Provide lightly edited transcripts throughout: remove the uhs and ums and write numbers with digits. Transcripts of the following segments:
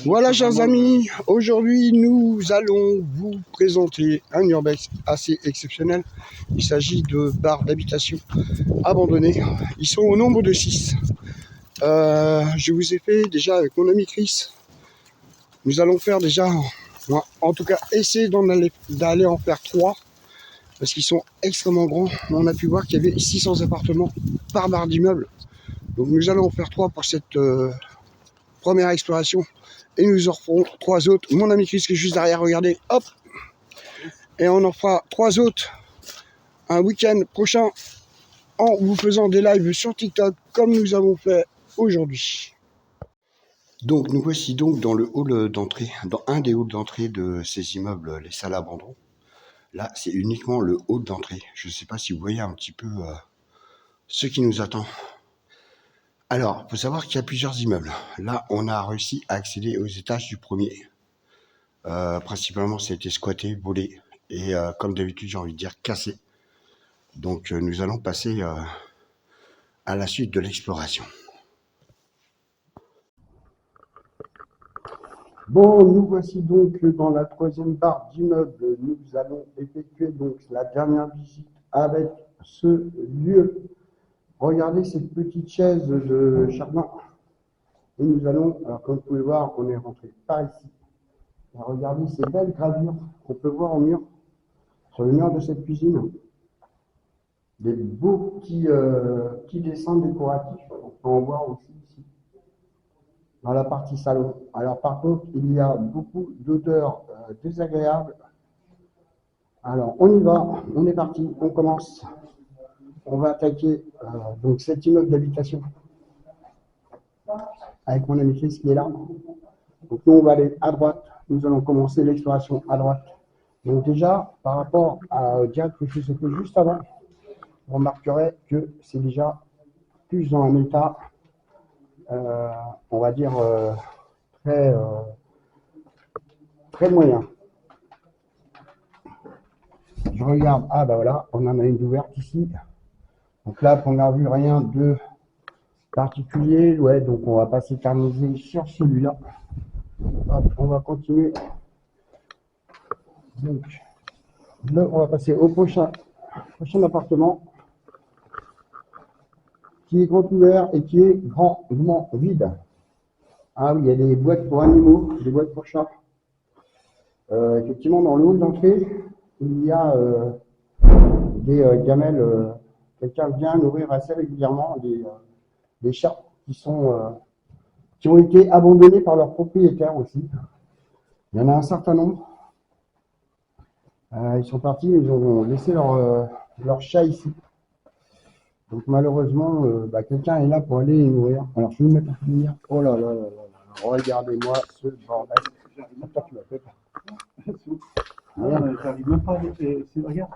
Voilà, chers amis, aujourd'hui nous allons vous présenter un urbex assez exceptionnel. Il s'agit de bars d'habitation abandonnés. Ils sont au nombre de 6. Je vous ai fait déjà avec mon ami Chris. Nous allons faire déjà, en tout cas, essayer d'aller en faire 3 parce qu'ils sont extrêmement grands. On a pu voir qu'il y avait 600 appartements par bar d'immeuble. Donc nous allons en faire 3 pour cette première exploration. Et nous en ferons 3 autres. Mon ami Chris qui est juste derrière, regardez, hop. Et on en fera 3 autres un week-end prochain en vous faisant des lives sur TikTok comme nous avons fait aujourd'hui. Donc nous voici donc dans le hall d'entrée, dans un des halls d'entrée de ces immeubles, les salles abandon. Là, c'est uniquement le hall d'entrée. Je ne sais pas si vous voyez un petit peu ce qui nous attend. Alors, il faut savoir qu'il y a plusieurs immeubles. Là, on a réussi à accéder aux étages du premier. Principalement, ça a été squatté, volé et comme d'habitude, j'ai envie de dire cassé. Donc, nous allons passer à la suite de l'exploration. Bon, nous voici donc dans la 3e barre d'immeuble. Nous allons effectuer donc la dernière visite avec ce lieu. Regardez cette petite chaise de jardin. Et nous allons, alors comme vous pouvez voir, on est rentré par ici. Et regardez ces belles gravures qu'on peut voir au mur, sur le mur de cette cuisine. Des beaux petits dessins décoratifs. On peut en voir aussi ici, dans la partie salon. Alors par contre, il y a beaucoup d'odeurs désagréables. Alors on y va, on est parti, on commence. On va attaquer donc cet immeuble d'habitation avec mon ami Chris qui est là. Donc nous on va aller à droite, nous allons commencer l'exploration à droite. Donc déjà, par rapport à direct que je faisais juste avant, vous remarquerez que c'est déjà plus dans un état, on va dire, très moyen. Je regarde, ah bah voilà, on en a une ouverte ici. Donc là, première vue, rien de particulier. Ouais, donc on va pas s'éterniser sur celui-là. On va continuer. Donc là, on va passer au prochain appartement qui est grand ouvert et qui est grandement vide. Ah oui, il y a des boîtes pour animaux, des boîtes pour chats. Effectivement, dans le hall d'entrée, il y a des gamelles. Quelqu'un vient nourrir assez régulièrement des chats qui ont été abandonnés par leurs propriétaires aussi. Il y en a un certain nombre. Ils sont partis, ils ont laissé leur chat ici. Donc malheureusement, quelqu'un est là pour aller les nourrir. Alors je vais me mettre en lumière. Oh là là là là là. Regardez-moi ce bordel. Toi, tu m'as fait j'arrive même pas à regarde,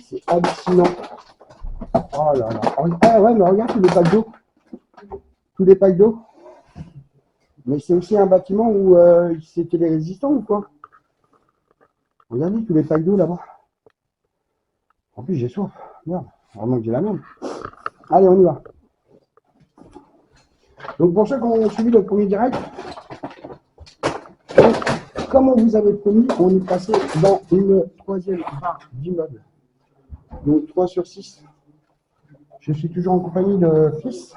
c'est hallucinant. Oh là là. Ah ouais, mais regarde tous les packs d'eau. Tous les packs d'eau. Mais c'est aussi un bâtiment où c'était les résistants ou quoi? Regardez tous les packs d'eau là-bas. En plus, j'ai soif. Merde. Vraiment que j'ai la même. Allez, on y va. Donc, pour ceux qui ont suivi le premier direct, comme on vous avait promis, on est passé dans une 3e barre d'immeuble. Donc, 3 sur 6. Je suis toujours en compagnie de Fils,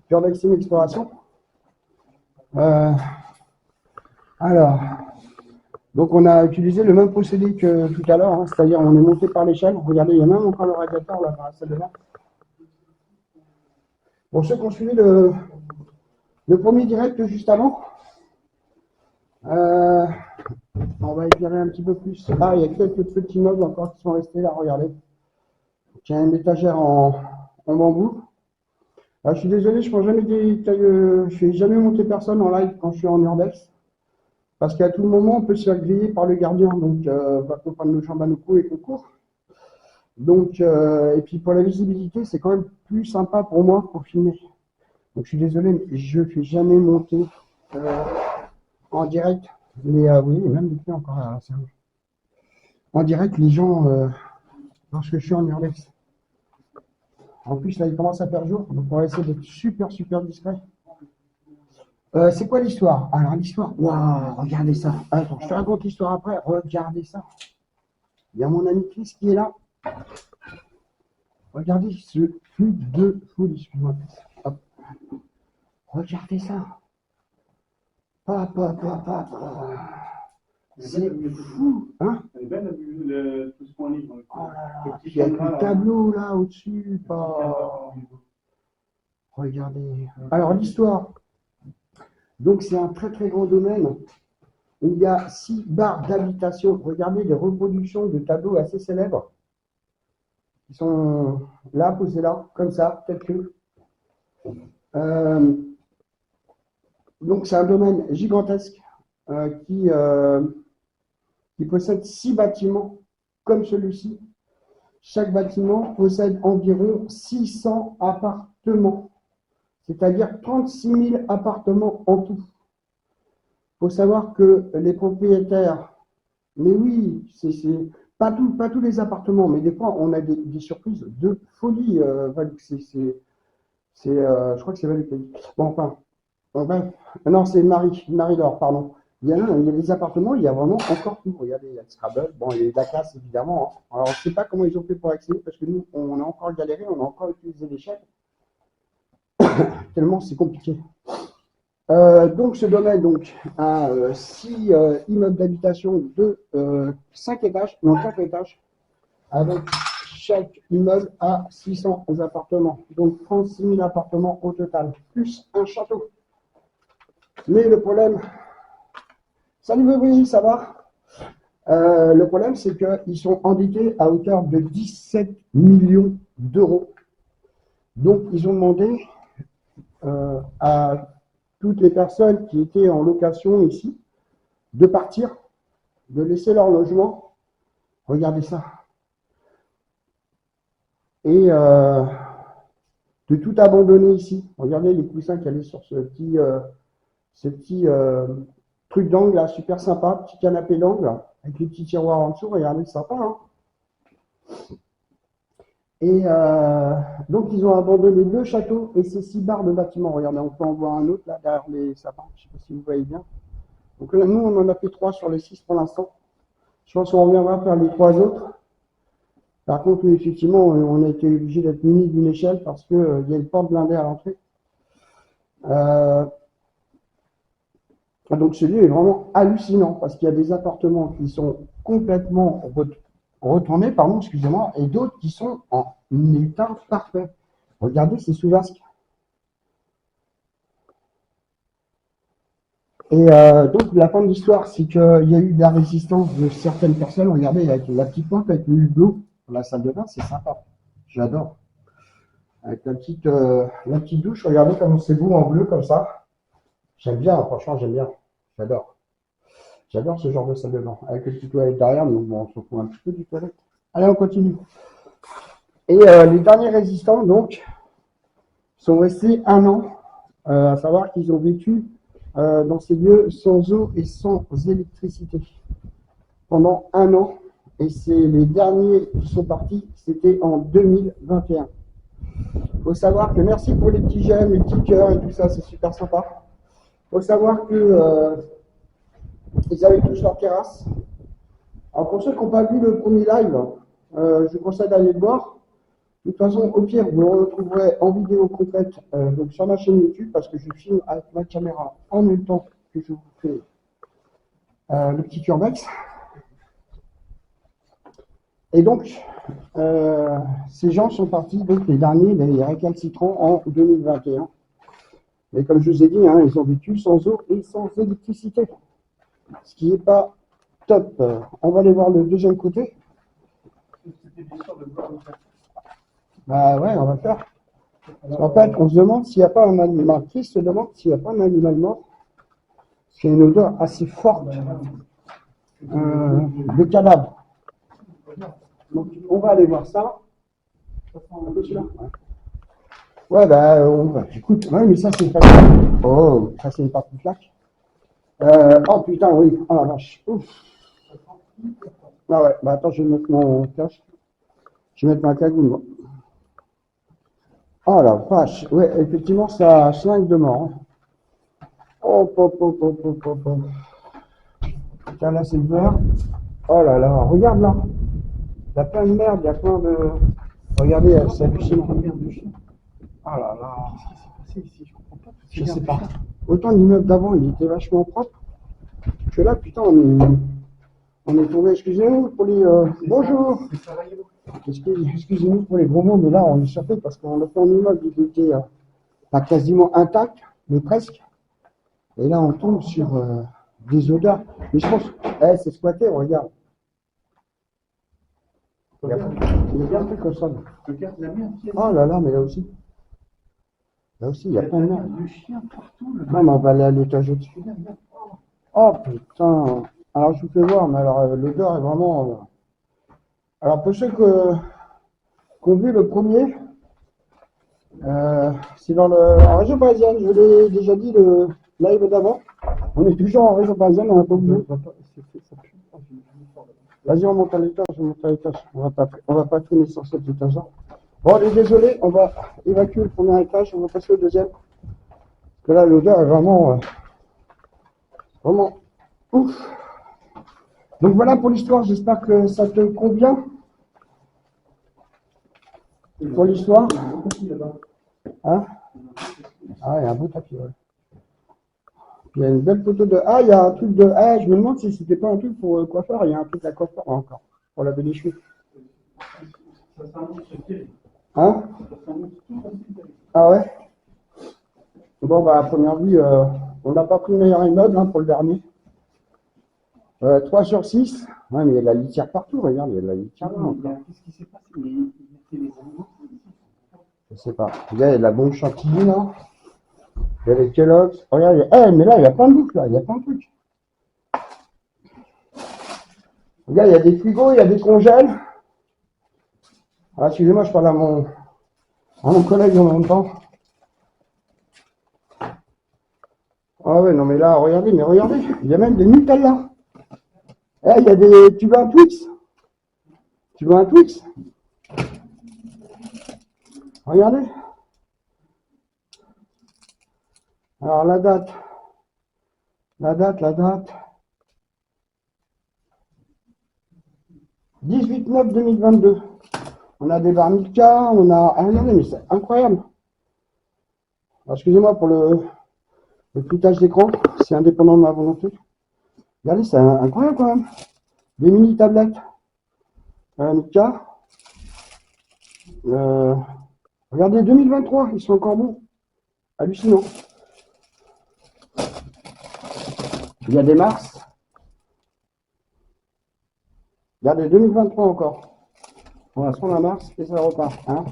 Urbex Exploration. Alors, donc on a utilisé le même procédé que tout à l'heure, hein, c'est-à-dire on est monté par l'échelle. Regardez, il y a même encore le radiateur là dans la salle de bain. Pour ceux qui ont suivi le premier direct juste avant, on va éclairer un petit peu plus. Ah, il y a quelques petits meubles encore qui sont restés là, regardez. Il y a une étagère en bambou. Ah, je suis désolé, je ne fais jamais monter personne en live quand je suis en urbex. Parce qu'à tout moment, on peut se faire griller par le gardien. Donc, il faut prendre nos jambes à nos coups et qu'on court. Donc, et puis pour la visibilité, c'est quand même plus sympa pour moi pour filmer. Donc, je suis désolé, mais je ne fais jamais monter en direct. Mais oui, même depuis encore à la en direct, les gens, lorsque je suis en urbex. En plus, là, il commence à faire jour. Donc, on va essayer d'être super discret. C'est quoi l'histoire? Alors, l'histoire, waouh, regardez ça. Attends, je te raconte l'histoire après. Regardez ça. Il y a mon ami Chris qui est là. Regardez ce truc de folie. Excuse-moi. Hop. Regardez ça. Hop, hop, hop, hop. C'est fou, hein? Elle est belle, tout ce point libre. Oh là là. Puis il y a le tableau là au-dessus. Oh. Regardez. Alors, l'histoire. Donc, c'est un très très grand domaine. Il y a 6 barres d'habitation. Regardez les reproductions de tableaux assez célèbres. Qui sont là, posés là, comme ça, tels que. Donc, c'est un domaine gigantesque qui possède 6 bâtiments comme celui-ci. Chaque bâtiment possède environ 600 appartements, c'est-à-dire 36 000 appartements en tout. Il faut savoir que les propriétaires, mais oui, c'est pas tous les appartements, mais des fois on a des surprises de folie. Je crois que c'est Valérie. Bon, enfin, non, c'est Marie-Laure, pardon. Il y a des appartements, il y a vraiment encore tout. Regardez, il y a le Scrabble, bon, il y a la classe évidemment. Hein. Alors, je ne sais pas comment ils ont fait pour accéder, parce que nous, on a encore galéré, on a encore utilisé l'échelle, tellement c'est compliqué. Donc, ce domaine a 6 immeubles d'habitation de 5 étages, non 4 étages, avec chaque immeuble à 600 appartements, donc 36 000 appartements au total, plus un château. Mais le problème, salut Bobby, ça va? Le problème, c'est qu'ils sont endettés à hauteur de 17 millions d'euros. Donc, ils ont demandé à toutes les personnes qui étaient en location ici de partir, de laisser leur logement. Regardez ça. Et de tout abandonner ici. Regardez les coussins qu'il y avait sur ce petit truc d'angle là, super sympa, petit canapé d'angle, avec les petits tiroirs en dessous. Regardez, c'est sympa, hein? Et donc, ils ont abandonné le château et ces 6 barres de bâtiments. Regardez, on peut en voir un autre là derrière les sapins. Je ne sais pas si vous voyez bien. Donc là, nous, on en a fait 3 sur les 6 pour l'instant. Je pense qu'on reviendra faire les 3 autres. Par contre, oui, effectivement, on a été obligé d'être muni d'une échelle parce qu'il y a une porte blindée à l'entrée. Donc, ce lieu est vraiment hallucinant parce qu'il y a des appartements qui sont complètement retournés, pardon, excusez-moi, et d'autres qui sont en état parfait. Regardez, c'est sous vasque. Et donc, la fin de l'histoire, c'est qu'il y a eu de la résistance de certaines personnes. Regardez, avec la petite porte avec le hublot pour la salle de bain, c'est sympa. J'adore. Avec la petite douche, regardez comme c'est beau en bleu comme ça. J'aime bien, franchement, j'aime bien. J'adore. J'adore ce genre de salle de bain. Avec le petit toilette derrière, mais bon, on se fout un petit peu du toilette. Allez, on continue. Et les derniers résistants, donc, sont restés 1 an. À savoir qu'ils ont vécu dans ces lieux sans eau et sans électricité pendant 1 an. Et c'est les derniers qui sont partis, c'était en 2021. Il faut savoir que merci pour les petits j'aime, les petits cœurs et tout ça, c'est super sympa. Il faut savoir que ils avaient tous leur terrasse. Alors pour ceux qui n'ont pas vu le premier live, je vous conseille d'aller le voir. De toute façon, au pire, vous le retrouverez en vidéo complète donc sur ma chaîne YouTube parce que je filme avec ma caméra en même temps que je vous fais le petit urbex. Et donc, ces gens sont partis, donc les derniers, les récalcitrants, en 2021. Mais comme je vous ai dit, hein, ils ont vécu sans eau et sans électricité. Ce qui n'est pas top. On va aller voir le deuxième côté. Bah ouais, on va faire. En fait, on se demande s'il n'y a pas un animal. Qui se demande s'il n'y a pas un animal mort? Parce qu'il y a une odeur assez forte de cadavre. Donc, on va aller voir ça. Ouais, bah, écoute, ouais, mais ça, c'est une partie. Oh, ça, c'est une partie de plaque. Oh putain, oui. Oh la vache. Ouf. Ah ouais, bah attends, je vais mettre mon casque. Je vais mettre ma cagoule, moi. Oh la vache. Ouais, effectivement, ça schlingue de mort. Hein. Hop, hop, hop, hop, hop, hop, hop. Tiens, là, c'est le vert. Oh là là, regarde là. Il y a plein de merde, il y a plein de... Regardez, c'est hallucinant. Oh là là. Qu'est-ce qui s'est passé ici? Je comprends pas. Je sais pas. Autant l'immeuble d'avant, il était vachement propre. Que là, putain, on est tombé. Excusez-nous pour les... bonjour. Excusez-nous pour les gros mots, mais là, on est surpris parce qu'on a fait un immeuble qui était pas quasiment intact, mais presque. Et là, on tombe sur des odeurs. Mais je pense, c'est squatté, regarde. Il y a un truc comme ça. Regarde la merde. Oh là là, mais là aussi. Là aussi, il y a plein de merde. Le chien partout. Non, mais on va aller à l'étage au-dessus. Oh putain. Alors, je vous fais voir, mais alors, l'odeur est vraiment... Alors, pour ceux qui ont vu le premier, c'est dans la région parisienne. Je l'ai déjà dit, le live d'avant. On est toujours en région parisienne, on n'a pas bougé. Vas-y, on monte à l'étage, on monte à l'étage. On va pas tourner sur cet étage-là. Bon, allez, désolé, on va évacuer le premier étage, on va passer au deuxième. Parce que là, l'odeur est vraiment... vraiment ouf. Donc voilà pour l'histoire, j'espère que ça te convient. Pour l'histoire. Hein? Ah, il y a un beau tapis, ouais. Il y a une belle photo de... Ah, il y a un truc de... Ah, je me demande si c'était pas un truc pour coiffeur. Il y a un truc à coiffeur encore. Pour laver les cheveux. Hein? Ah ouais? Bon, bah, à première vue, on n'a pas pris le meilleur immeuble hein, pour le dernier. 3 sur 6. Ouais, mais il y a de la litière partout, regarde, il y a de la litière là encore. Qu'est-ce qui s'est passé? Il y a les animaux. Je sais pas. Il y a de la bombe chantilly là. Il y a les Kellogg's. Regarde, mais là, il y a plein de bouffe là, il y a plein de trucs. Regarde, il y a des frigos, il y a des congèles. Ah, excusez-moi, je parle à mon collègue en même temps. Ah ouais, non mais là, regardez, il y a même des Nutella. Il y a des... Tu veux un Twix? Tu veux un Twix? Regardez. Alors la date. 18/9/2022. On a des bars Milka, on a... Ah, regardez, mais c'est incroyable. Alors, excusez-moi pour le floutage d'écran, c'est indépendant de ma volonté. Regardez, c'est incroyable quand même. Des mini tablettes. Milka. Regardez, 2023, ils sont encore bons. Hallucinant. Il y a des Mars. Regardez, 2023 encore. On va se prendre un Mars et ça repart. Hein.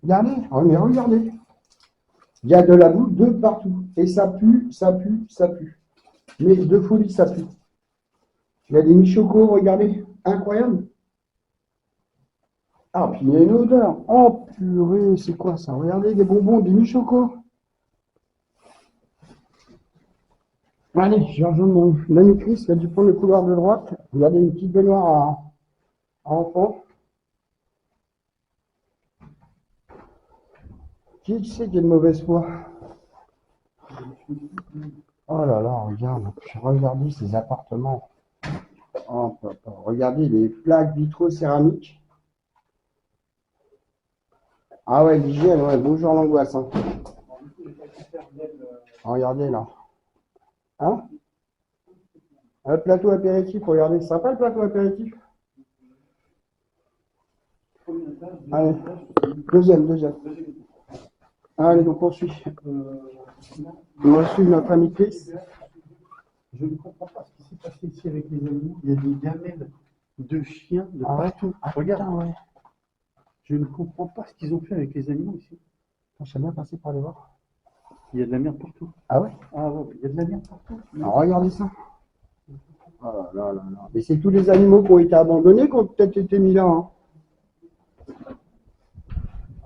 Regardez, oh, mais regardez. Il y a de la bouffe de partout. Et ça pue, ça pue, ça pue. Mais de folie, ça pue. Il y a des michocos, regardez. Incroyable. Ah, puis il y a une odeur. Oh, purée, c'est quoi ça? Regardez, des bonbons, des michocos. Allez, je rejoins mon ami Chris qui a dû prendre le couloir de droite. Regardez une petite baignoire à enfants. Qui c'est qui est de mauvaise foi? Oh là là, regarde, regardez ces appartements. Oh, papa. Regardez les plaques vitraux céramiques. Ah ouais, l'hygiène, ouais, bonjour l'angoisse. Hein. Regardez là. Hein? Un plateau apéritif, regardez, c'est sympa le plateau apéritif. Allez, deuxième. Allez, on poursuit. On va suivre notre ami Chris. Je ne comprends pas ce qui s'est passé ici avec les animaux. Il y a des gamelles de chiens de partout. Regarde. Putain, ouais. Je ne comprends pas ce qu'ils ont fait avec les animaux ici. Je suis bien passé par les voir. Il y a de la merde partout. Ah ouais? Ah ouais, il y a de la merde partout. Alors, regardez ça. Oh là là là. Et c'est tous les animaux qui ont été abandonnés qui ont peut-être été mis là. Hein.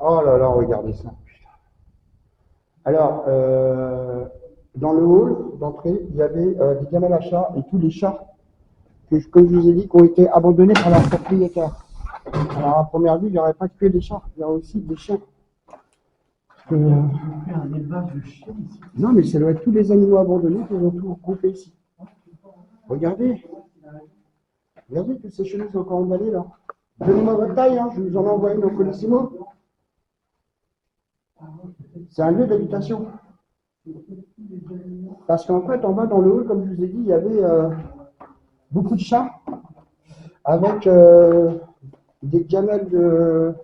Oh là là, regardez ça. Alors, dans le hall d'entrée, il y avait des gamelles à chats et tous les chats, comme je vous ai dit, qui ont été abandonnés par leurs propriétaires. Alors, à première vue, il n'y aurait pas que des chats, il y aurait aussi des chiens. que... Ils fait un élevage de chiens ici. Non, mais ça doit être tous les animaux abandonnés qu'ils ont tout regroupé ici. Regardez, regardez toutes ces chemises encore emballées là. Donnez-moi votre taille, hein, je vous en envoie une au Colissimo. C'est un lieu d'habitation. Parce qu'en fait, en bas dans le hall, comme je vous ai dit, il y avait beaucoup de chats avec des gamelles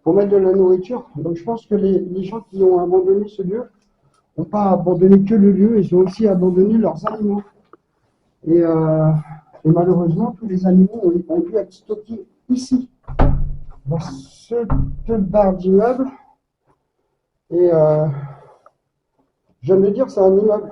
pour mettre de la nourriture. Donc je pense que les gens qui ont abandonné ce lieu n'ont pas abandonné que le lieu, ils ont aussi abandonné leurs animaux. Et malheureusement, tous les animaux ont dû être stockés ici, dans cette barre d'immeuble. Et je viens de dire, c'est un immeuble.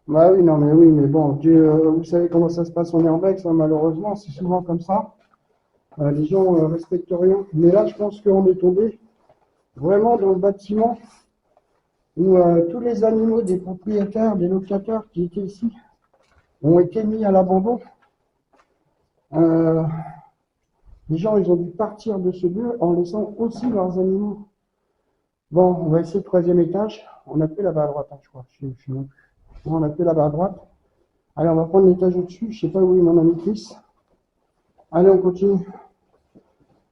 Bah oui, non, mais oui, mais bon, vous savez comment ça se passe en Urbex, hein, malheureusement, c'est souvent comme ça. Les gens respectent rien. Mais là, je pense qu'on est tombé vraiment dans le bâtiment où tous les animaux des propriétaires, des locataires qui étaient ici ont été mis à l'abandon. Les gens, ils ont dû partir de ce lieu en laissant aussi leurs animaux. Bon, on va essayer le troisième étage. On a fait là-bas à droite, hein, je crois. On a fait là-bas à droite. Allez, on va prendre l'étage au-dessus. Je sais pas où est mon ami Chris. Allez, on continue.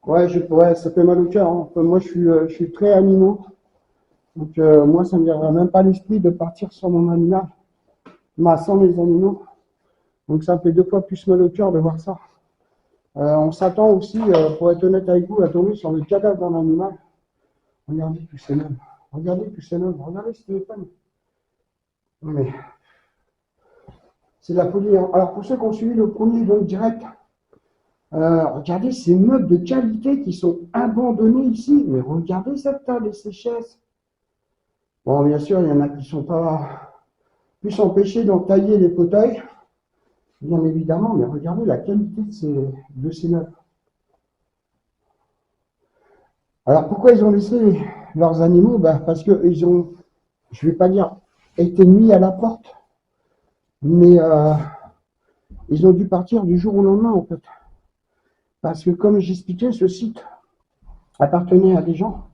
Ouais, ça fait mal au cœur. Hein. Moi, je suis très animaux. Donc, moi, ça ne me viendrait même pas à l'esprit de partir sans mon animal. Sans mes animaux. Donc, ça me fait 2 fois plus mal au cœur de voir ça. On s'attend aussi, pour être honnête avec vous, à tomber sur le cadavre d'un animal. Regardez tous ces meubles. Regardez tous ces meubles. Regardez ce téléphone. Mais c'est la folie. Hein. Alors, pour ceux qui ont suivi le premier donc direct, regardez ces meubles de qualité qui sont abandonnés ici. Mais regardez cette table et ces chaises. Bon, bien sûr, il y en a qui ne sont pas pu s'empêcher d'entailler les fauteuils. Bien évidemment, mais regardez la qualité de ces meubles. Alors pourquoi ils ont laissé leurs animaux? Parce qu'ils ont, je ne vais pas dire, été mis à la porte, mais ils ont dû partir du jour au lendemain en fait. Parce que comme j'expliquais, ce site appartenait à des gens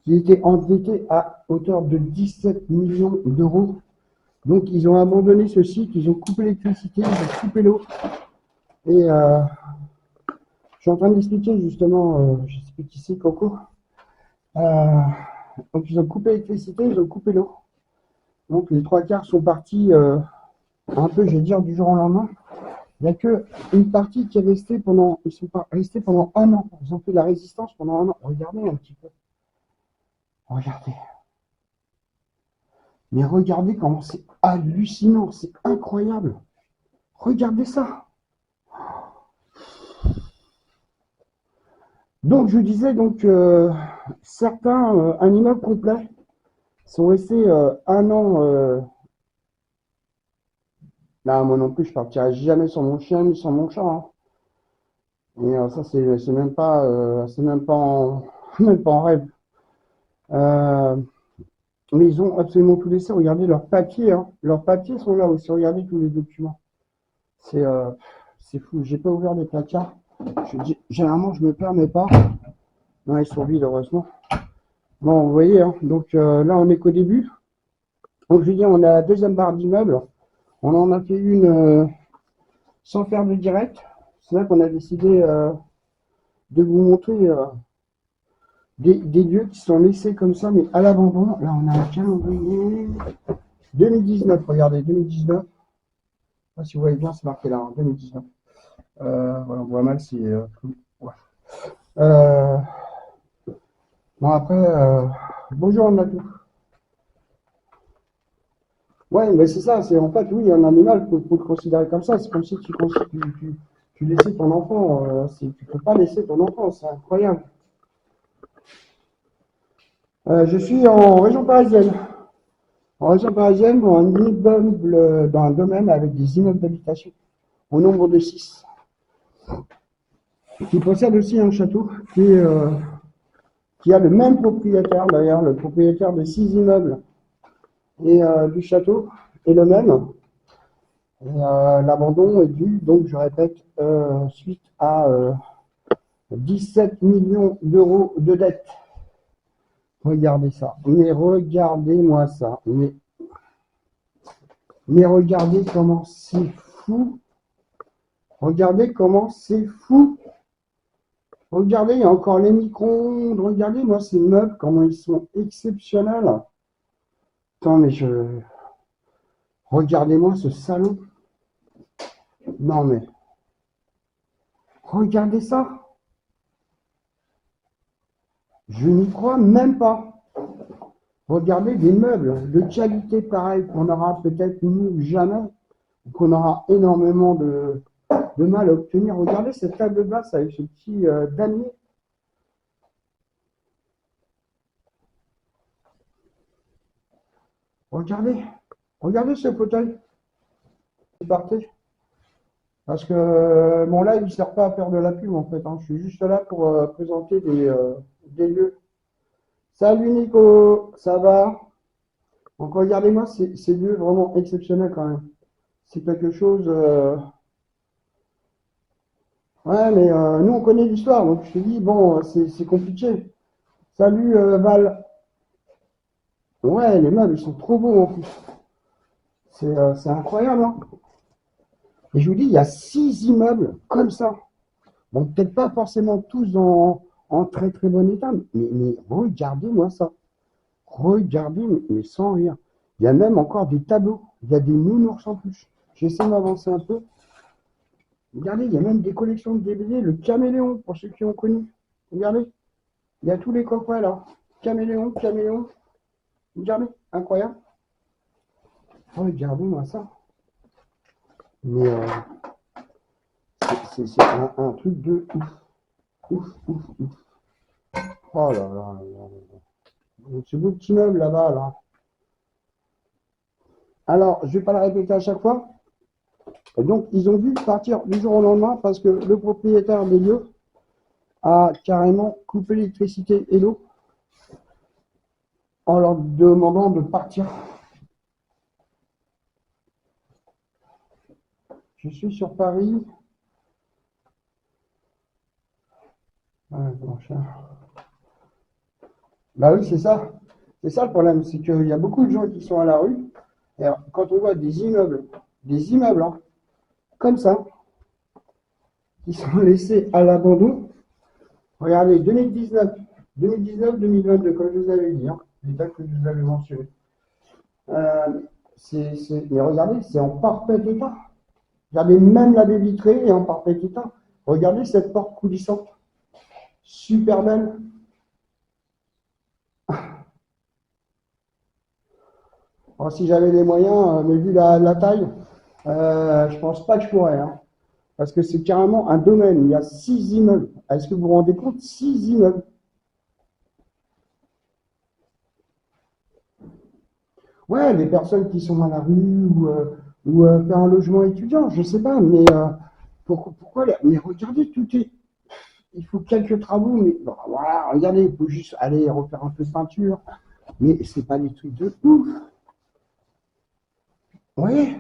qui étaient endettés à hauteur de 17 millions d'euros. Donc ils ont abandonné ce site, ils ont coupé l'électricité, ils ont coupé l'eau. Et je suis en train d'expliquer justement, je ne sais plus qui c'est, Coco. Donc ils ont coupé l'électricité, ils ont coupé l'eau. Donc les 3/4 sont partis un peu, je vais dire, du jour au lendemain. Il n'y a qu'une partie qui est restée pendant, ils sont pas restés pendant 1 an. Ils ont fait de la résistance pendant 1 an. Regardez un petit peu. Regardez. Mais regardez comment c'est hallucinant, c'est incroyable. Regardez ça. Donc je disais donc certains un immeuble complet sont restés 1 an. Là, moi non plus, je partirai jamais sans mon chien ni sans mon chat. Hein. Et ça, c'est même pas, même pas en rêve. Mais ils ont absolument tout laissé. Regardez leurs papiers. Hein. Leurs papiers sont là aussi. Regardez tous les documents. C'est fou. J'ai pas ouvert les placards. Généralement, je me permets pas. Non, ils sont vides, heureusement. Bon, vous voyez. Hein. Donc là, on est qu'au début. Donc, je veux dire, on a la deuxième barre d'immeuble. On en a fait une sans faire de direct. C'est là qu'on a décidé de vous montrer des lieux qui sont laissés comme ça, mais à l'abandon. Là, on a un calendrier 2019. Regardez, 2019. Je sais pas si vous voyez bien, c'est marqué là, hein, 2019. Voilà, on voit mal, c'est ouais. Bon, après, bonjour, on a tout. Ouais, mais c'est ça, c'est en fait, oui, un animal, faut le considérer comme ça. C'est comme si tu laissais ton enfant. Tu peux pas laisser ton enfant, c'est incroyable. Je suis en région parisienne. En région parisienne, dans un immeuble, dans un domaine avec des immeubles d'habitation, au nombre de 6, qui possède aussi un château, qui a le même propriétaire, d'ailleurs, le propriétaire de 6 immeubles et du château est le même. Et l'abandon est dû, donc je répète, suite à 17 millions d'euros de dette. Regardez ça. Mais regardez-moi ça. Mais regardez comment c'est fou. Regardez comment c'est fou. Regardez, il y a encore les micro-ondes. Regardez-moi ces meubles, comment ils sont exceptionnels. Attends, mais regardez-moi ce salon. Non, mais... Regardez ça. Je n'y crois même pas. Regardez des meubles de qualité pareille qu'on aura peut-être nous jamais, qu'on aura énormément de mal à obtenir. Regardez cette table basse avec ce petit damier. Regardez ce fauteuil. C'est parti. Parce que mon live, il ne sert pas à faire de la pub en fait. Hein. Je suis juste là pour présenter des lieux. Salut Nico, ça va? Donc regardez-moi ces lieux vraiment exceptionnels quand même. C'est quelque chose. Ouais, mais nous on connaît l'histoire, donc je te dis, bon, c'est compliqué. Salut Val. Ouais, les meubles, ils sont trop beaux en plus. C'est incroyable, hein. Et je vous dis, il y a 6 immeubles comme ça. Bon, peut-être pas forcément tous en très très bon état, mais regardez-moi ça. Regardez, mais sans rire. Il y a même encore des tableaux. Il y a des nounours en plus. J'essaie de m'avancer un peu. Regardez, il y a même des collections de DVD. Le caméléon, pour ceux qui ont connu. Regardez, il y a tous les coffrets là. Caméléon, caméléon. Regardez, incroyable. Regardez-moi ça. Mais c'est un truc de ouf. Ouf, ouf, ouf. Oh là là là là. Ce beau petit meuble là-bas, là. Alors, je ne vais pas le répéter à chaque fois. Donc, ils ont dû partir du jour au lendemain parce que le propriétaire des lieux a carrément coupé l'électricité et l'eau en leur demandant de partir. Je suis sur Paris. Ah, bon, bah oui, c'est ça. C'est ça le problème, c'est qu'il y a beaucoup de gens qui sont à la rue. Et alors, quand on voit des immeubles hein, comme ça, qui sont laissés à l'abandon, regardez, 2019, 2022, comme je vous avais dit, hein, les dates que je vous avais mentionnées. Mais regardez, c'est en parfait état. Regardez, même la baie vitrée est en parfait état. Regardez cette porte coulissante. Super belle. Alors, si j'avais les moyens, mais vu la taille, je pense pas que je pourrais. Hein, parce que c'est carrément un domaine. Il y a 6 immeubles. Est-ce que vous vous rendez compte? 6 immeubles. Ouais, les personnes qui sont à la rue ou faire un logement étudiant, je sais pas, mais pourquoi mais regardez, tout est. Il faut quelques travaux, mais bon, voilà, regardez, il faut juste aller refaire un peu de peinture, mais c'est pas des trucs de ouf. Oui,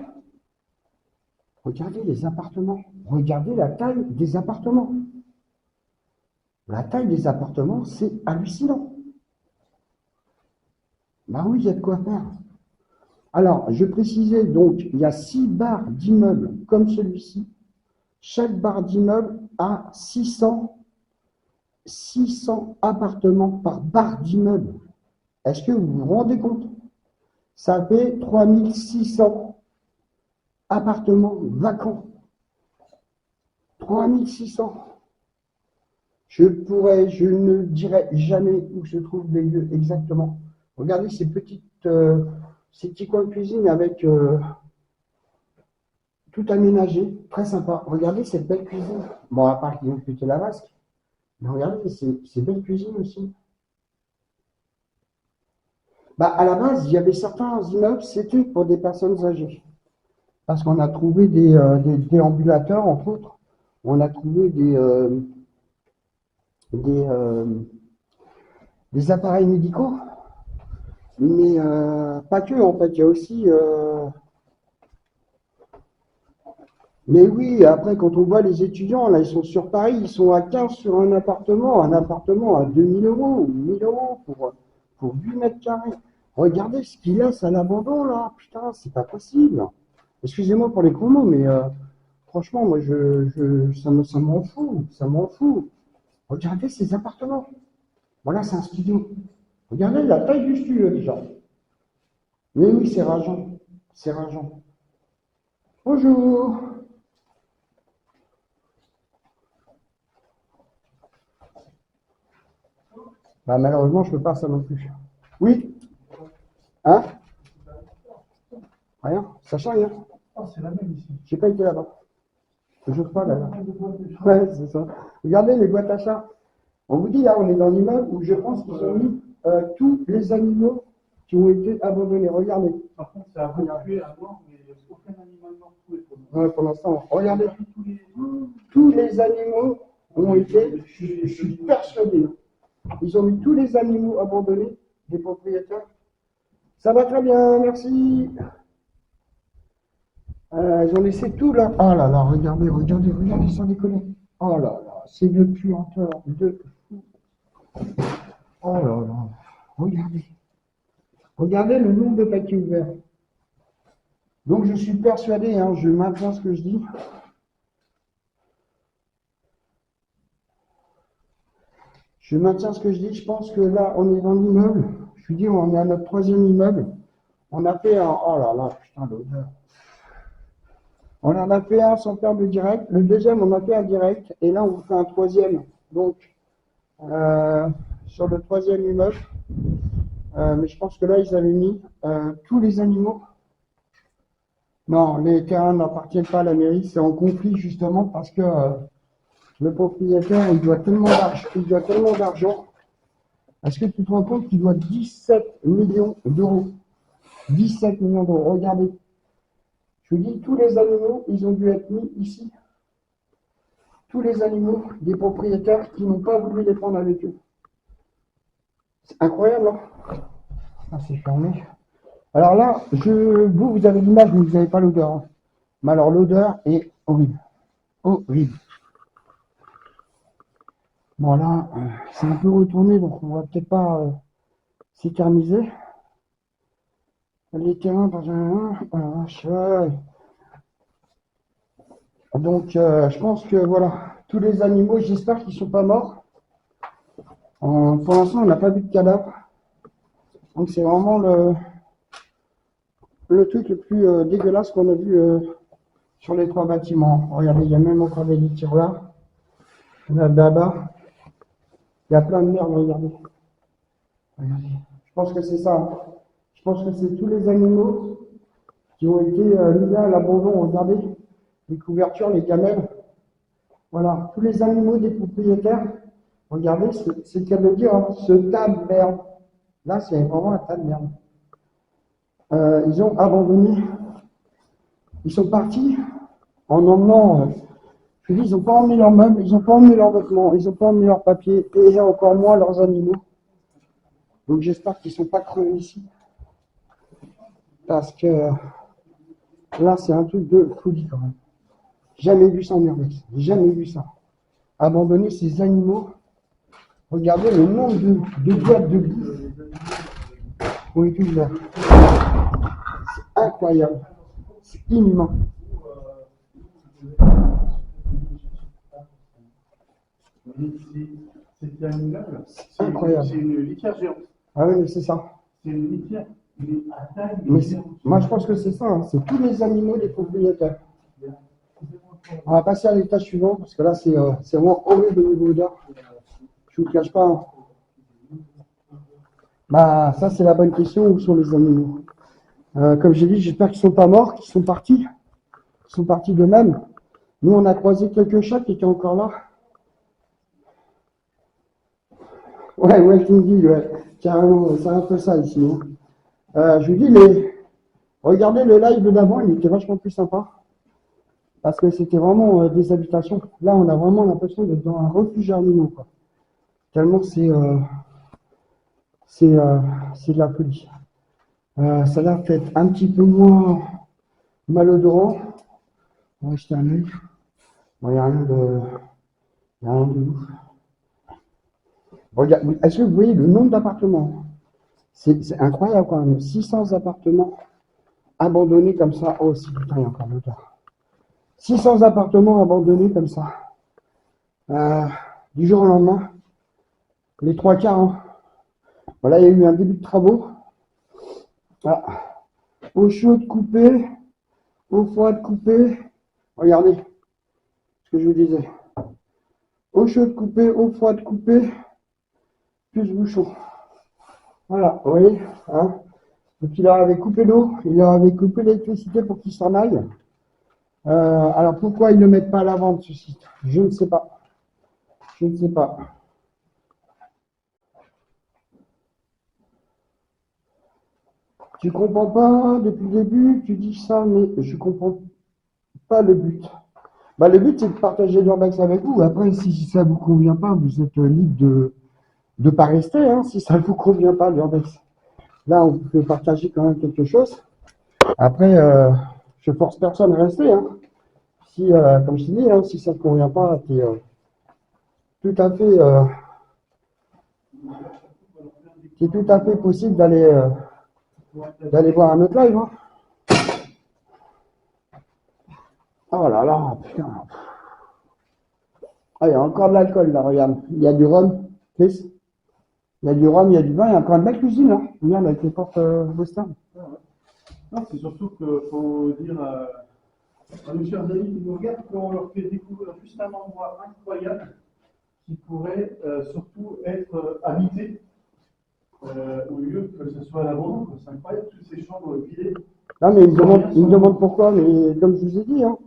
regardez les appartements, regardez la taille des appartements. La taille des appartements, c'est hallucinant. Bah oui, il y a de quoi faire. Alors, je précisais donc, il y a 6 barres d'immeubles comme celui-ci. Chaque barre d'immeuble a 600 appartements par barre d'immeuble. Est-ce que vous vous rendez compte? Ça fait 3600 appartements vacants. 3600. Je ne dirai jamais où se trouvent les lieux exactement. Regardez ces petits coins de cuisine avec tout aménagé, très sympa. Regardez cette belle cuisine. Bon, à part qu'ils ont pété la vasque. Mais regardez ces belles cuisines aussi. Bah, à la base, il y avait certains immeubles, c'était pour des personnes âgées. Parce qu'on a trouvé des déambulateurs, entre autres. On a trouvé des, des appareils médicaux. Mais pas que, en fait. Il y a aussi Mais oui, après, quand on voit les étudiants, là, ils sont sur Paris, ils sont à 15 sur un appartement à 2000 euros ou 1000 euros pour 8 mètres carrés. Regardez ce qu'ils laissent à l'abandon, là. Putain, c'est pas possible. Excusez-moi pour les gros mots, mais franchement, moi, ça m'en fout, ça m'en fout. Regardez ces appartements. Voilà, c'est un studio. Regardez la taille du studio, déjà. Mais oui, c'est rageant. C'est rageant. Bonjour. Bah, malheureusement, je peux pas ça non plus. Oui? Hein? Rien? Ça change rien. Oh, c'est la même ici. J'ai pas été là-bas. Je pas là-bas. Ouais, c'est ça. Regardez les boîtes à chats. On vous dit là, on est dans l'immeuble où je pense qu'ils ont mis tous les animaux qui ont été abandonnés. Regardez. Par contre, c'est abandonné à mort, mais aucun animal mort trouvé pour nous. Ouais, pour l'instant, regardez. Tous les animaux ont été, je suis persuadé, ils ont mis tous les animaux abandonnés des propriétaires. Ça va très bien, merci. Ils ont laissé tout là. Oh là là, regardez, regardez, regardez, sans déconner. Oh là là, c'est de puanteur, de fou. Oh là là, regardez. Regardez le nombre de paquets ouverts. Donc je suis persuadé, hein, je maintiens ce que je dis. Je maintiens ce que je dis. Je pense que là, on est dans l'immeuble. Je dis, on est à notre troisième immeuble. On a fait un. Oh là là, putain, l'odeur. On en a fait un sans faire de direct. Le deuxième, on a fait un direct. Et là, on vous fait un troisième. Donc, sur le troisième immeuble. Mais je pense que là, ils avaient mis tous les animaux. Non, les terrains n'appartiennent pas à la mairie. C'est en conflit justement parce que le propriétaire, il doit tellement d'argent. Est-ce que tu te rends compte qu'il doit 17 millions d'euros? 17 millions d'euros. Regardez. Je vous dis, tous les animaux, ils ont dû être mis ici. Tous les animaux des propriétaires qui n'ont pas voulu les prendre avec eux. C'est incroyable, hein? Ah, c'est fermé. Alors là, vous avez l'image, mais vous n'avez pas l'odeur. Hein. Mais alors, l'odeur est horrible. Horrible. Bon, là, c'est un peu retourné, donc on va peut-être pas s'éterniser. Les terrains dans un cheval. Donc, je pense que voilà, tous les animaux, j'espère qu'ils ne sont pas morts. Pour l'instant, on n'a pas vu de cadavre. Donc, c'est vraiment le truc le plus dégueulasse qu'on a vu sur les trois bâtiments. Regardez, il y a même encore des litières là. Là-bas. Il y a plein de merde, regardez. Regardez. Je pense que c'est ça. Hein. Je pense que c'est tous les animaux qui ont été mis à l'abandon. Regardez, les couvertures, les gamelles. Voilà, tous les animaux des propriétaires. Regardez, c'est le cas de le dire, hein, ce tas de merde. Là, c'est vraiment un tas de merde. Ils ont abandonné. Ils sont partis en emmenant. Je dis, ils n'ont pas emmené leurs meubles, ils n'ont pas emmené leurs vêtements, ils n'ont pas emmené leurs papiers, et encore moins leurs animaux. Donc j'espère qu'ils ne sont pas crevés ici. Parce que là, c'est un truc de folie quand même. Jamais vu ça en urbex. Jamais vu ça. Abandonner ces animaux. Regardez le nombre de boîtes de bouffe qui ont été ouvertes. C'est incroyable. C'est inhumain. C'est incroyable. Incroyable. C'est une litière géante. Ah oui, mais c'est ça. C'est une litière, mais à taille. Moi, je pense que c'est ça. Hein. C'est tous les animaux des propriétaires. On va passer à l'étage suivant, parce que là, c'est vraiment horrible au niveau d'odeur. Je ne vous cache pas. Hein. Bah, ça, c'est la bonne question. Où sont les animaux? Comme j'ai dit, j'espère qu'ils ne sont pas morts, qu'ils sont partis. Ils sont partis d'eux-mêmes. Nous, on a croisé quelques chats qui étaient encore là. Ouais, je vous dis, ouais. Carrément, c'est un peu ça ici. Hein. Je vous dis, regardez le live d'avant, il était vachement plus sympa. Parce que c'était vraiment des habitations. Là, on a vraiment l'impression d'être dans un refuge animaux, quoi. Tellement c'est de la folie. Ça a l'air peut-être un petit peu moins malodorant. On va jeter un œil. Bon, il n'y a rien de. Il y a rien de ouf. Regarde, est-ce que vous voyez le nombre d'appartements? C'est incroyable quand même. 600 appartements abandonnés comme ça. Oh, si, putain, il y a encore l'odeur. 600 appartements abandonnés comme ça. Du jour au lendemain. Les trois quarts. Hein. Voilà, il y a eu un début de travaux. Ah. Eau chaude coupée. Eau froide coupée. Regardez ce que je vous disais. Eau chaude coupée, eau froide coupée. Plus bouchon. Voilà, vous voyez, hein. Donc il leur avait coupé l'eau, il leur avait coupé l'électricité pour qu'ils s'en aillent. Alors pourquoi ils ne mettent pas à la vente ce site? Je ne sais pas. Je ne sais pas. Tu comprends pas depuis le début, tu dis ça, mais je comprends pas le but. Bah, le but c'est de partager l'urbex avec vous. Après, si ça vous convient pas, vous êtes libre de ne pas rester, hein, si ça ne vous convient pas l'urbex. Là, on peut partager quand même quelque chose. Après, je force personne à rester. Hein. Si, comme je te dis, hein, si ça ne te convient pas, tu es tout à fait, c'est tout à fait possible d'aller voir un autre live. Hein. Oh là là, putain. Ah, il y a encore de l'alcool là, regarde. Il y a du rhum, Chris. Il y a du rhum, il y a du vin, il y a encore de la cuisine là. Regarde avec les portes Boston. Non, c'est surtout qu'il faut dire à nos chers amis qui nous regardent qu'on leur fait découvrir juste un endroit incroyable qui pourrait surtout être habité au lieu que ce soit à l'abandon. C'est incroyable, toutes ces chambres vidées. Non, mais il me demande pourquoi, mais comme je vous ai dit, hein,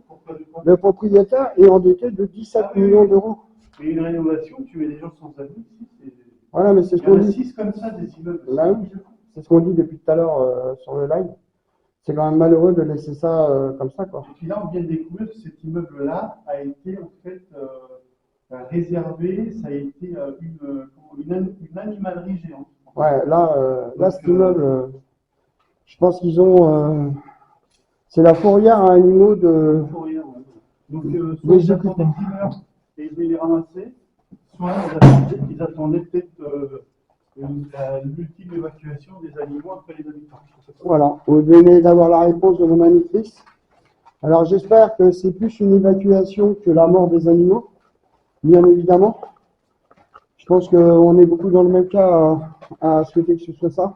le propriétaire est endetté de 17 millions d'euros. Et une rénovation, tu mets des gens sans abri ici. Voilà, mais c'est ce qu'on dit. 6 comme ça, des immeubles. Là, oui, c'est ce qu'on dit depuis tout à l'heure sur le live. C'est quand même malheureux de laisser ça comme ça, quoi. Et puis là, on vient de découvrir que cet immeuble-là a été en fait réservé, ça a été une animalerie géante. Ouais, là cet immeuble, je pense qu'ils ont. C'est la fourrière à animaux de. Fourrière, ouais. Donc, soit ils attendaient qu'ils meurent et ils devaient les ramasser, soit ils attendaient peut-être l'ultime évacuation des animaux après les habitants. Voilà, vous venez d'avoir la réponse de mon ami Chris. Alors j'espère que c'est plus une évacuation que la mort des animaux, bien évidemment. Je pense qu'on est beaucoup dans le même cas à souhaiter que ce soit ça.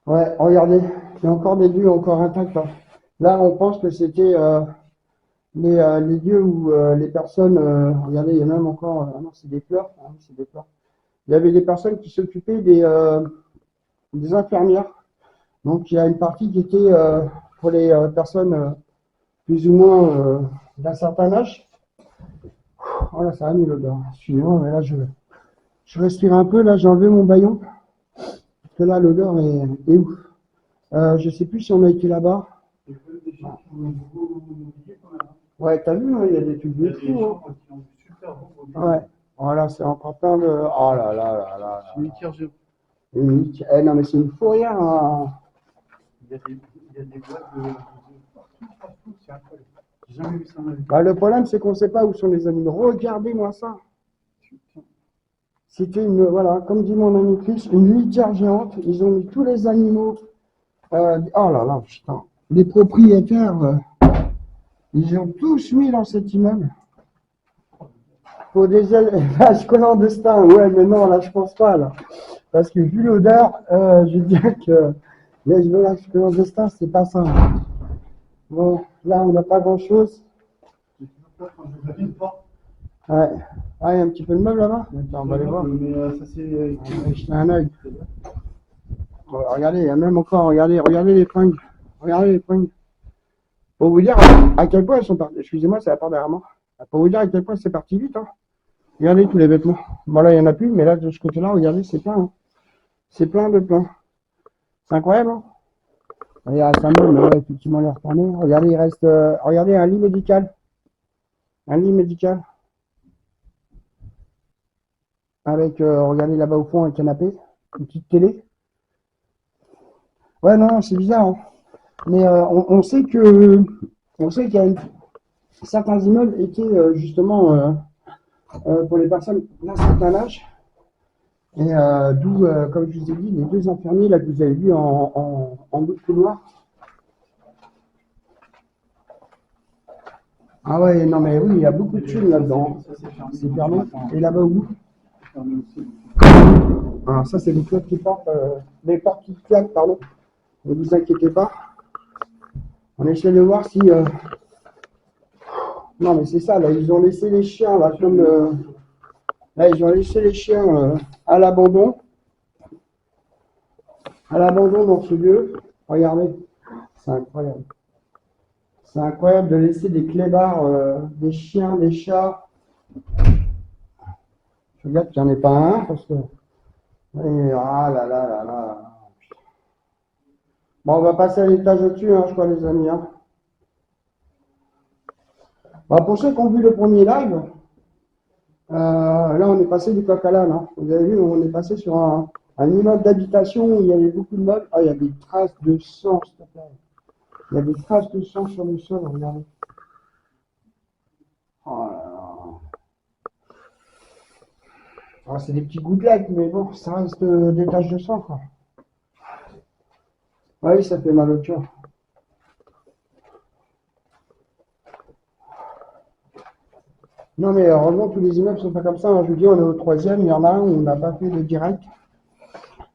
Ouais, regardez, il y a encore des lieux encore intacts. Là, là on pense que c'était les lieux où les personnes, regardez, il y a même encore, ah non, c'est des fleurs, ah, c'est des fleurs. Il y avait des personnes qui s'occupaient des infirmières. Donc, il y a une partie qui était pour les personnes plus ou moins d'un certain âge. Oh là, ça a mis l'odeur. Excusez-moi, mais là, je respire un peu. Là, j'ai enlevé mon bâillon. Parce que là, l'odeur est ouf. Je sais plus si on a été là-bas. Ouais, t'as vu, il y a des trucs de fou. Hein. Ouais, voilà, c'est encore plein de. Oh là là là là. Non, mais c'est une fourrière. Hein. Il y a des boîtes de partout, c'est incroyable. J'ai jamais vu ça dans ma vie. Bah, le problème, c'est qu'on ne sait pas où sont les animaux. Regardez-moi ça. C'était voilà, comme dit mon ami Chris, une litière géante. Ils ont mis tous les animaux. Oh là là, putain. Les propriétaires, ils ont tous mis dans cet immeuble. Pour des élevages clandestins. Ouais, mais non, là, je pense pas, là. Parce que vu l'odeur, je dirais que les élevages clandestins, c'est pas ça. Bon, là, on n'a pas grand-chose. Ouais. Ah, il y a un petit peu de meuble là-bas. Attends, on va aller voir. Mais ça, c'est. Jeter un œil. Bon, regardez, il y a même encore, regardez les fringues. Regardez les fringues. Pour vous dire à quel point elles sont parties. Excusez-moi, c'est la part derrière moi. Pour vous dire à quel point c'est parti vite. Hein. Regardez tous les vêtements. Bon, là, il n'y en a plus, mais là, de ce côté-là, regardez, c'est plein. Hein. C'est plein de plein. C'est incroyable. Hein. Regardez, ça même, ouais, effectivement, les retourner. Regardez, il reste. Regardez, un lit médical. Un lit médical. avec, regardez là-bas au fond, un canapé, une petite télé. Ouais, non, c'est bizarre, hein. Mais on sait qu'il y a certains immeubles étaient justement pour les personnes d'un certain âge. Et d'où, comme je vous ai dit, les deux infirmiers là que vous avez vus en bout de couloir. Ah ouais, non mais oui, il y a beaucoup de thunes là-dedans. C'est fermé. Et là-bas au bout. Alors ça, c'est les clés qui portent, les portes qui claquent, pardon. Ne vous inquiétez pas. On essaie de voir si. Non mais c'est ça, là, ils ont laissé les chiens là comme. Là, ils ont laissé les chiens à l'abandon. À l'abandon dans ce lieu. Regardez, c'est incroyable. C'est incroyable de laisser des clébards, des chiens, des chats. Je regarde qu'il n'y en ait pas un parce que. Et, ah là là là là. Bon, on va passer à l'étage au-dessus, hein, je crois, les amis. Hein. Bon, pour ceux qui ont vu le premier live, là, on est passé du coq à l'âne. Hein. Vous avez vu, on est passé sur un immeuble d'habitation où il y avait beaucoup de meubles. Ah, il y a des traces de sang, s'il te plaît. Il y a des traces de sang sur le sol, regardez. Oh là là. Ah, c'est des petits gouttelettes, mais bon, ça reste des taches de sang, quoi. Oui, ça fait mal au cœur. Non, mais heureusement, tous les immeubles sont pas comme ça. Hein. Je vous dis, on est au troisième, il y en a un où on n'a pas fait de direct.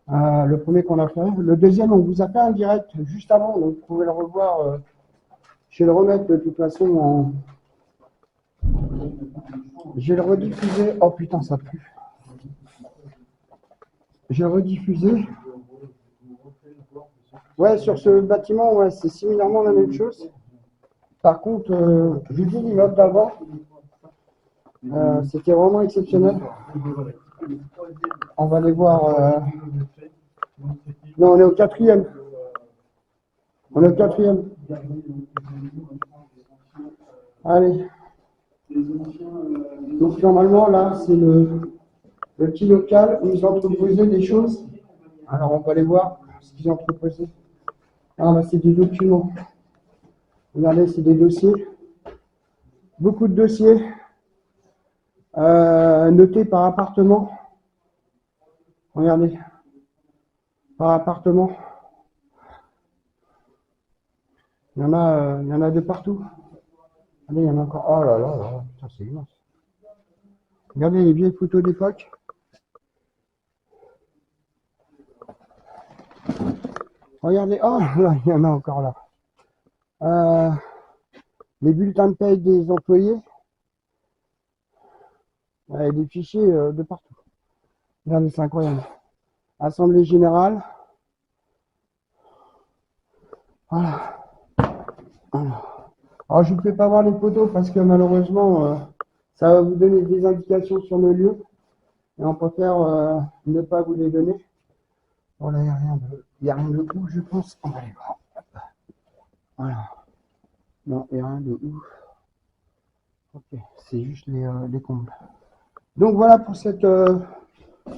Le premier qu'on a fait. Le deuxième, on vous a fait un direct juste avant, donc vous pouvez le revoir. Je vais le remettre de toute façon en. Je vais le rediffuser. Oh putain, ça pue. Je vais le rediffuser. Ouais, sur ce bâtiment, ouais, c'est similairement la même chose. Par contre, je vous dis, l'immeuble d'avant, c'était vraiment exceptionnel. On va aller voir. Non, on est au quatrième. On est au quatrième. Allez. Donc normalement, là, c'est le petit local où ils ont entreposé des choses. Alors, on va aller voir ce qu'ils ont entreposé. Ah, bah, c'est des documents. Regardez, c'est des dossiers. Beaucoup de dossiers notés par appartement. Regardez. Par appartement. Il y en a de partout. Regardez, il y en a encore. Oh là là là. Putain, c'est immense. Regardez les vieilles photos d'époque. Regardez. Oh là, il y en a encore là. Les bulletins de paie des employés. Des fichiers de partout. Regardez, c'est incroyable. Assemblée générale. Voilà. Alors, je ne peux pas voir les photos parce que malheureusement, ça va vous donner des indications sur le lieu. Et on préfère ne pas vous les donner. Voilà, il n'y a rien de ouf, je pense. On va aller voir. Voilà. Non, il n'y a rien de ouf. Ok, c'est juste les combles. Donc voilà pour ce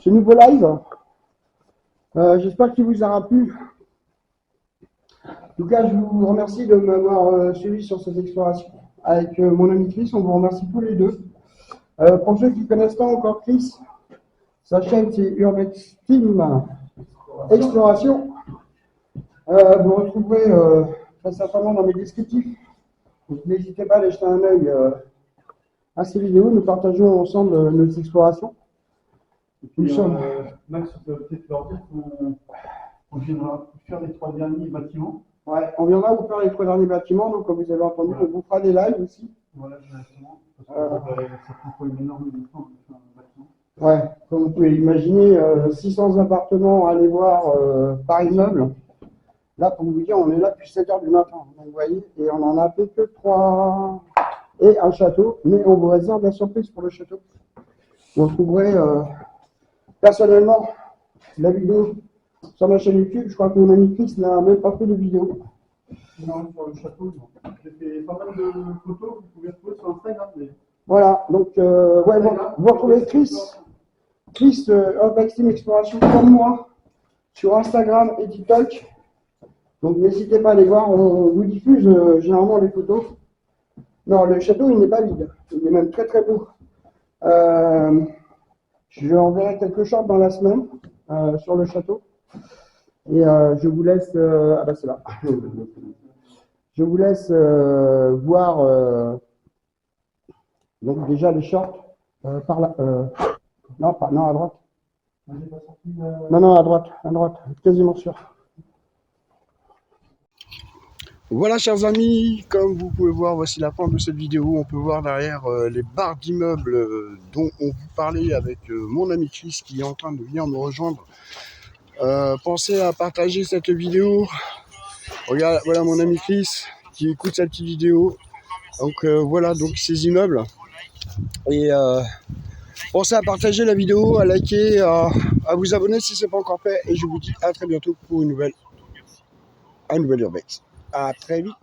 nouveau live. J'espère qu'il vous aura plu. En tout cas, je vous remercie de m'avoir suivi sur cette exploration avec mon ami Chris. On vous remercie tous les deux. Pour ceux qui ne connaissent pas encore Chris, sa chaîne c'est Urbex Team Exploration. Vous retrouverez très certainement dans mes descriptifs. Donc n'hésitez pas à aller jeter un œil à ces vidéos. Nous partageons ensemble nos explorations. Nous sommes. Max, peut peut-être leur dire qu'on viendra faire les 3 derniers bâtiments. Ouais, on viendra vous faire les 3 derniers bâtiments, donc comme vous avez entendu, on vous fera des lives aussi. Voilà, directement. Parce que ça prend une énorme temps de faire un bâtiment. Ouais, comme vous pouvez imaginer, 600 appartements à aller voir par immeuble. Là, pour vous dire, on est là depuis 7 h du matin. Donc, vous voyez, et on en a fait que 3 et un château, mais on vous réserve la surprise pour le château. Vous retrouverez personnellement la vidéo sur ma chaîne YouTube. Je crois que mon ami Chris n'a même pas fait de vidéo. Non, sur le château, non. J'ai fait pas mal de photos que vous pouvez retrouver sur Instagram. Mais... Voilà, donc ouais, vous retrouvez Chris Chris Urbex Team Exploration comme moi sur Instagram et TikTok. Donc n'hésitez pas à les voir, on vous diffuse généralement les photos. Non, le château il n'est pas vide, il est même très très beau. Je enverrai quelques shorts dans la semaine sur le château. Et je vous laisse. Ah bah c'est là. Je vous laisse voir donc déjà les shorts par là. Non, pas, non, à droite. Non, à droite, quasiment sûr. Voilà, chers amis, comme vous pouvez voir, voici la fin de cette vidéo. On peut voir derrière les barres d'immeubles dont on vous parlait avec mon ami Chris qui est en train de venir me rejoindre. Pensez à partager cette vidéo. Regarde, voilà mon ami Chris qui écoute sa petite vidéo. Donc voilà donc ces immeubles. Et pensez à partager la vidéo, à liker, à vous abonner si ce n'est pas encore fait. Et je vous dis à très bientôt pour un nouvel Urbex. À très vite.